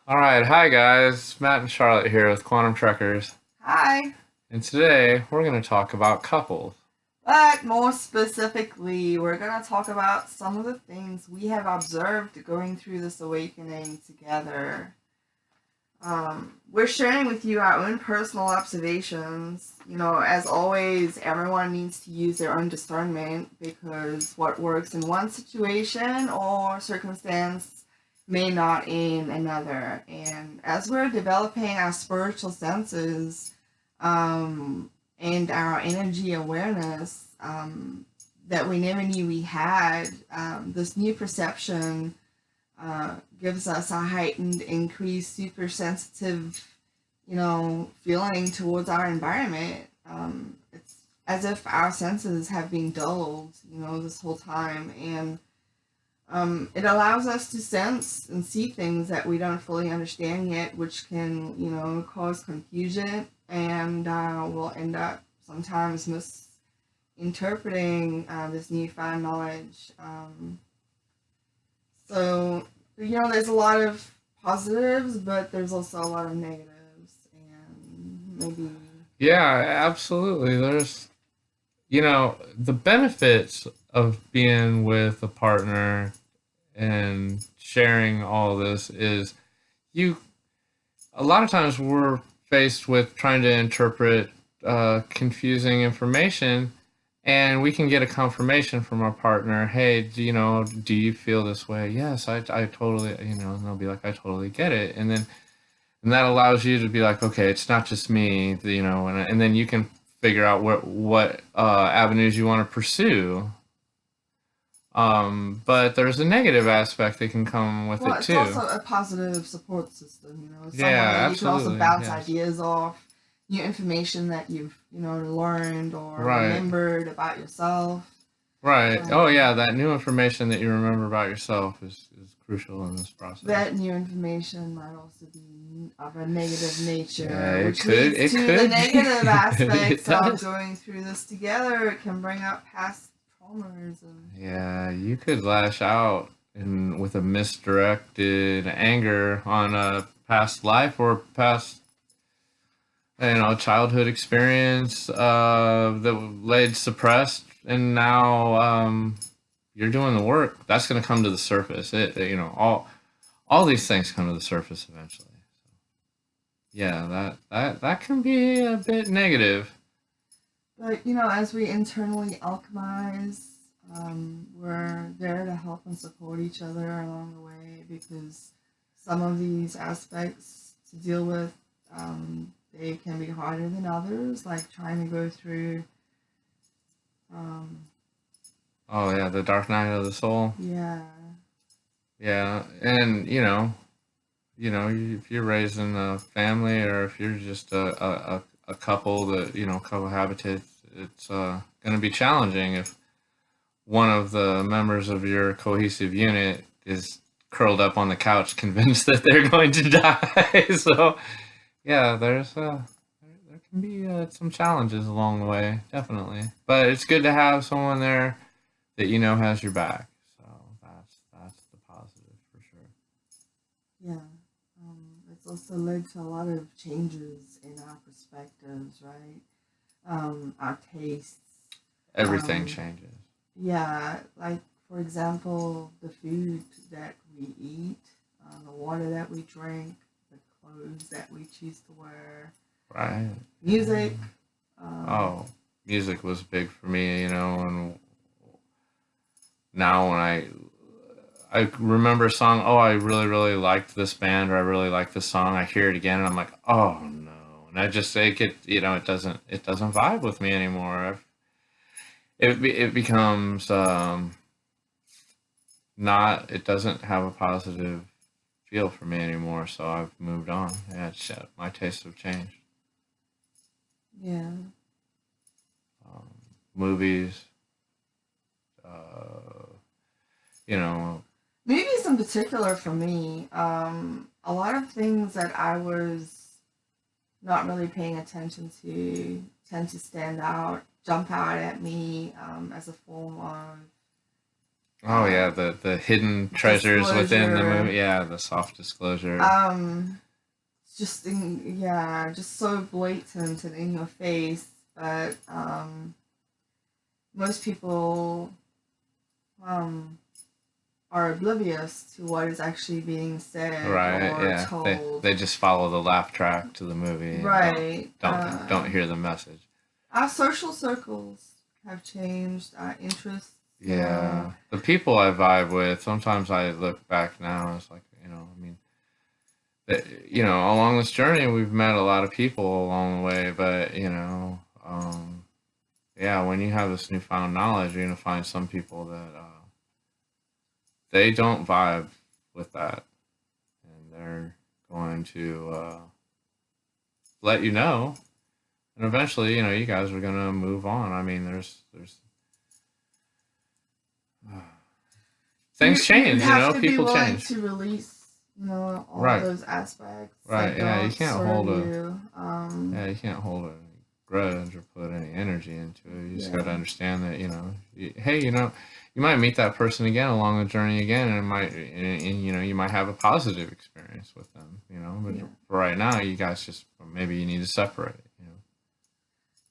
All right, hi guys. Matt and Charlotte here with Quantum Trekkers, Hi, and today we're going to talk about couples. but more specifically, we're going to talk about some of the things we have observed going through this awakening together. We're sharing with you our own personal observations. As always, everyone needs to use their own discernment because what works in one situation or circumstance may not in another. And as we're developing our spiritual senses, and our energy awareness that we never knew we had, this new perception gives us a heightened, increased, super sensitive, feeling towards our environment. It's as if our senses have been dulled, this whole time, and it allows us to sense and see things that we don't fully understand yet, which can, cause confusion and will end up sometimes misinterpreting this newfound knowledge. So, there's a lot of positives, but there's also a lot of negatives, and maybe. Yeah, absolutely. The benefits of being with a partner and sharing all this is you, a lot of times we're faced with trying to interpret confusing information, and we can get a confirmation from our partner. Hey, do you feel this way? Yes, I totally, and they'll be like, I totally get it. And that allows you to be like, okay, it's not just me, and then you can figure out what avenues you want to pursue. But there's a negative aspect that can come with Well, it it's too. also a positive support system, someone that Yeah, you can also absolutely. bounce Yes. ideas off, new information that you've, learned or Right. remembered about yourself. Right. Oh Um, yeah, that new information that you remember about yourself is crucial in this process. that new information might also be of a negative Yeah, nature, it which could leads it to the could be. negative It aspects of does. going through this together. It can bring up past traumas and. Yeah, you could lash out with a misdirected anger on a past life or past childhood experience that laid suppressed, and now you're doing the work. That's going to come to the surface. All these things come to the surface eventually. Yeah, that can be a bit negative. But as we internally alchemize, we're there to help and support each other along the way because some of these aspects to deal with, they can be harder than others, like trying to go through, um, Oh yeah, the dark night of the soul. yeah, Yeah, and if you're raising a family or if you're just a couple that cohabitate, it's going to be challenging if one of the members of your cohesive unit is curled up on the couch, convinced that they're going to die. So yeah, there can be some challenges along the way, definitely. But it's good to have someone there that has your back. So that's the positive for sure. yeah. It's also led to a lot of changes in our perspectives, right? Our tastes. Everything Um, changes. Yeah, like for example, the food that we eat, the water that we drink, the clothes that we choose to wear, Right. music. Oh, music was big for me, and now when I remember a song, oh, I really, really liked this band or I really like this song, I hear it again and I'm like, oh no. And I just say it doesn't vibe with me anymore. It becomes not it doesn't have a positive feel for me anymore, so I've moved on. Yeah, my tastes have changed. Yeah, Um, Movies, uh, you know, movies in particular for me. A lot of things that I was not really paying attention to tend to stand out, jump out at me as a form of Oh yeah, the hidden treasures within the movie. Disclosure. Yeah, the soft disclosure. Um, yeah, just so blatant and in your face. But most people um are oblivious to what is actually being said Right. or Yeah. They told. they just follow the laugh track to the movie and Right. don't hear the message. Our social circles have changed. Our interests. Yeah. The people I vibe with, sometimes I look back now and it's like, I mean, along this journey we've met a lot of people along the way, but yeah, when you have this newfound knowledge, you're gonna find some people that they don't vibe with that, and they're going to let you know, and eventually, you guys are gonna move on. I mean, there's things You change. have to be People willing change. to release, all Right. those aspects Right. that Yeah. You don't can't serve hold a you. yeah. You can't hold a grudge or put any energy into it. You just got Yeah. to understand that hey, you might meet that person again along the journey again, and it might, and, you might have a positive experience with them. But Yeah. for right now, you guys just maybe you need to separate.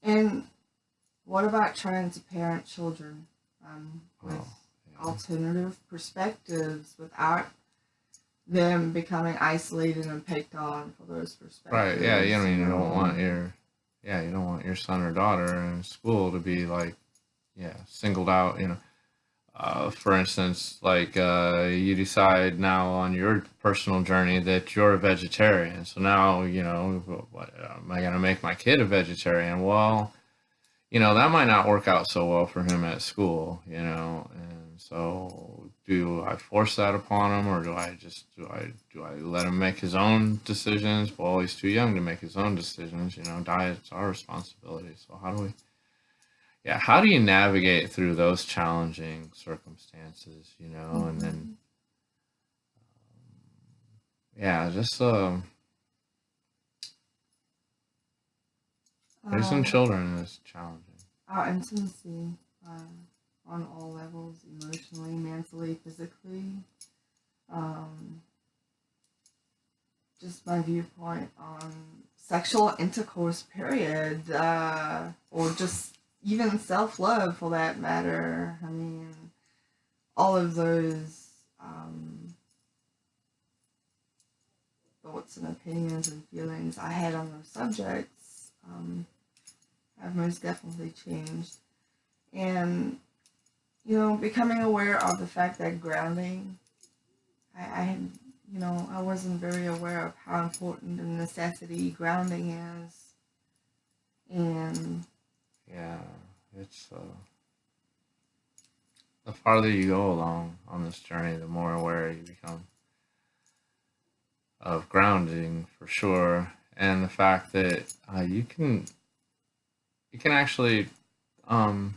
And what about trying to parent children with Oh, yeah. alternative perspectives without them becoming isolated and picked on for those Right. Yeah. perspectives? You don't want your son or daughter in school to be like, yeah, singled out. For instance, like you decide now on your personal journey that you're a vegetarian. So now, what, am I going to make my kid a vegetarian? Well, that might not work out so well for him at school, and so do I force that upon him, or do I let him make his own decisions? Well, he's too young to make his own decisions. Diet's our responsibility. So how do you navigate through those challenging circumstances, and then yeah, just raising Uh, children is challenging. our intimacy on all levels, emotionally, mentally, physically. Um, just my viewpoint on sexual intercourse, period, or just even self love for that matter. I mean, all of those thoughts and opinions and feelings I had on those subjects have most definitely changed. And, becoming aware of the fact that grounding, I had, I wasn't very aware of how important and necessity grounding is. And Yeah, it's the farther you go along on this journey, the more aware you become of grounding for sure, and the fact that you can actually um,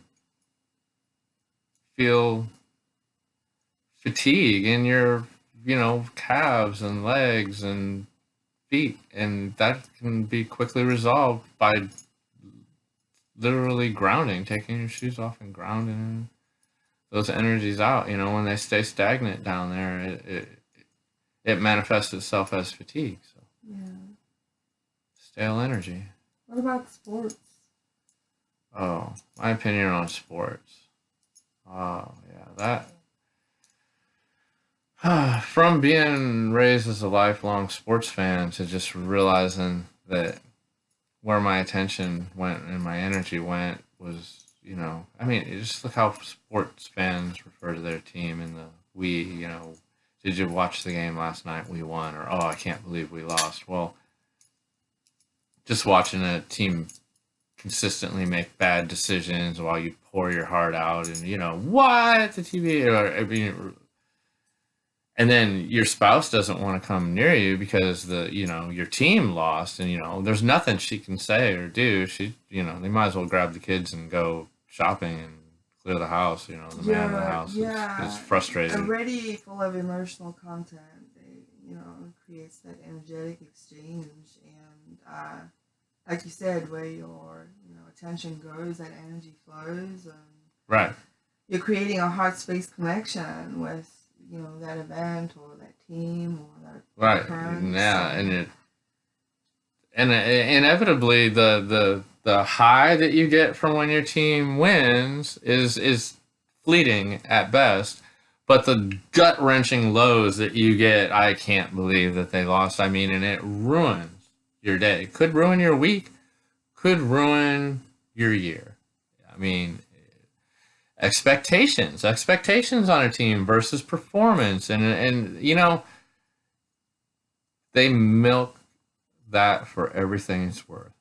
feel fatigue in your calves and legs and feet, and that can be quickly resolved by literally grounding, taking your shoes off and grounding those energies out. When they stay stagnant down there, it manifests itself as fatigue. So yeah. stale energy. What about sports? Oh, my opinion on sports. Oh yeah, that from being raised as a lifelong sports fan to just realizing that where my attention went and my energy went was, I mean, just look how sports fans refer to their team in the we. Did you watch the game last night? We won, or oh, I can't believe we lost. Well, just watching a team consistently make bad decisions while you pour your heart out, and what the TV, or I mean, and then your spouse doesn't want to come near you because your team lost, and there's nothing she can say or do. They might as well grab the kids and go shopping and clear the house. The man of the house is frustrated. Already full of emotional content. It creates that energetic exchange, and like you said, where your attention goes, that energy flows. Right. you're creating a heart space connection with, that event or that team or that Right. occurrence. Yeah, and inevitably the high that you get from when your team wins is fleeting at best, but the gut wrenching lows that you get, I can't believe that they lost. I mean, and it ruins your day. Could ruin your week. Could ruin your year. I mean, expectations on a team versus performance, and they milk that for everything it's worth.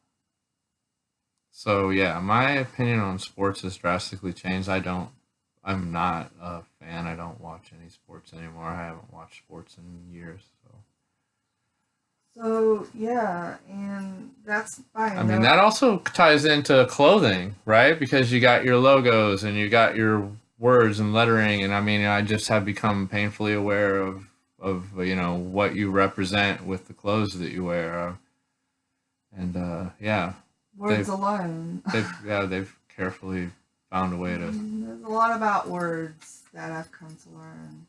So yeah, my opinion on sports has drastically changed. I'm not a fan. I don't watch any sports anymore. I haven't watched sports in years. So yeah, and that's fine. I mean, that also ties into clothing, right? Because you got your logos and you got your words and lettering, and I mean, I just have become painfully aware of what you represent with the clothes that you wear, and yeah, words alone. they've carefully found a way to. There's a lot about words that I've come to learn.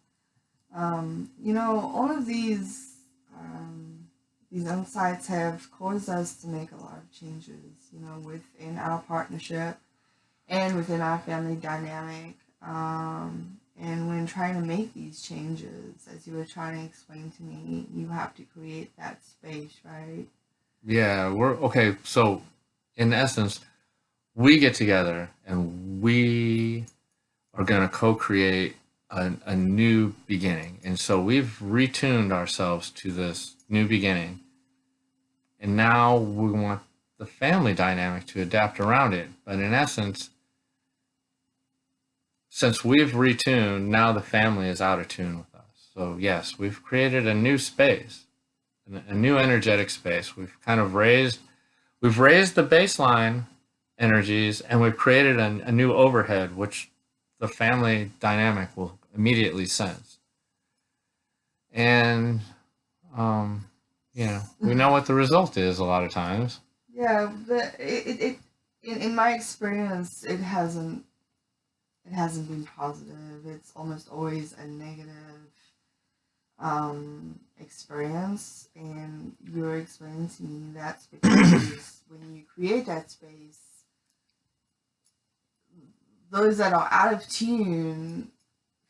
All of these insights have caused us to make a lot of changes, within our partnership and within our family dynamic. And when trying to make these changes, as you were trying to explain to me, you have to create that space, right? Yeah, we're okay. So, in essence, we get together and we are going to co-create a new beginning. And so we've retuned ourselves to this new beginning. And now we want the family dynamic to adapt around it. But in essence, since we've retuned, now the family is out of tune with us. So yes, we've created a new space, a new energetic space. We've raised the baseline energies, and we've created a new overhead, which the family dynamic will immediately sense. And we know what the result is a lot of times. Yeah, but in my experience, it hasn't been positive. It's almost always a negative experience, and you're explaining to me that's because when you create that space, those that are out of tune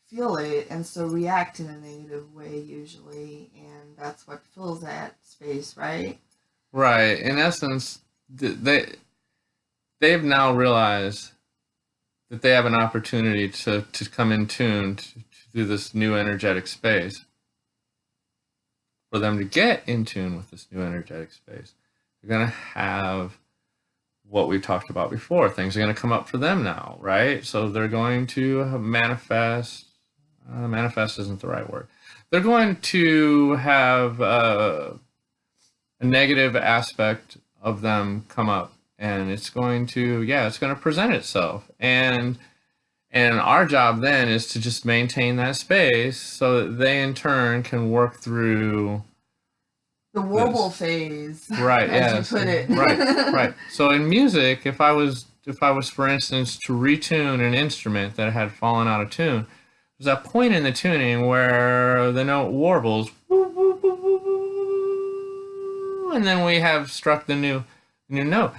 feel it and so react in a negative way usually, and that's what fills that space, right? Right. In essence, they've now realized that they have an opportunity to come in tune to this new energetic space. For them to get in tune with this new energetic space, they're going to have what we've talked about before. Things are going to come up for them now, right? So they're going to manifest. Manifest isn't the right word. They're going to have a negative aspect of them come up, and it's going to present itself. And our job then is to just maintain that space so that they in turn can work through the warble phase. Right, as you put it. Right. So in music, if I was for instance to retune an instrument that had fallen out of tune, there's a point in the tuning where the note warbles, and then we have struck the new note.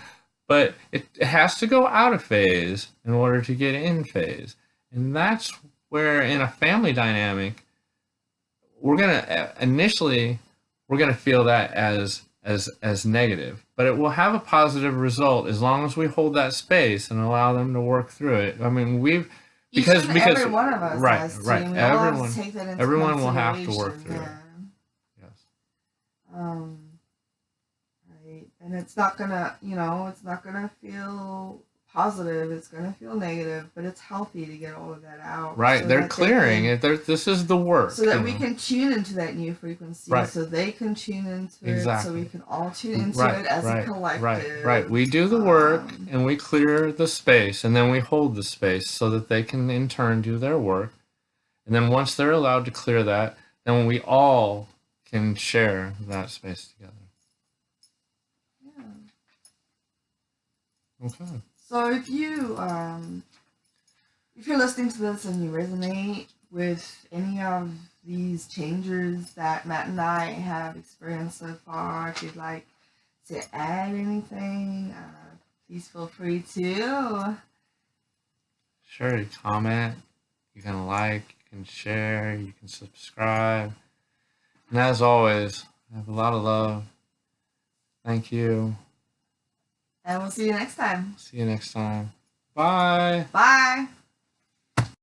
But it has to go out of phase in order to get in phase. And that's where in a family dynamic, we're going to feel that as negative, but it will have a positive result as long as we hold that space and allow them to work through it. I mean, because every one of us has to, right. Everyone will have to work through it. Yes. Right, and it's not gonna feel positive. It's gonna feel negative, but it's healthy to get all of that out. Right, they're clearing it. This is the work, so that we can tune into that new frequency. Right. So they can tune into exactly. it. So we can all tune into it as a collective. Right. We do the work and we clear the space, and then we hold the space so that they can in turn do their work. And then once they're allowed to clear that, then we all can share that space together. Yeah. Okay. So if you If you're listening to this and you resonate with any of these changes that Matt and I have experienced so far, if you'd like to add anything, please feel free to. Sure, you comment, you can like, you can share, you can subscribe. And as always, I have a lot of love. Thank you. And we'll see you next time. See you next time. Bye. Bye.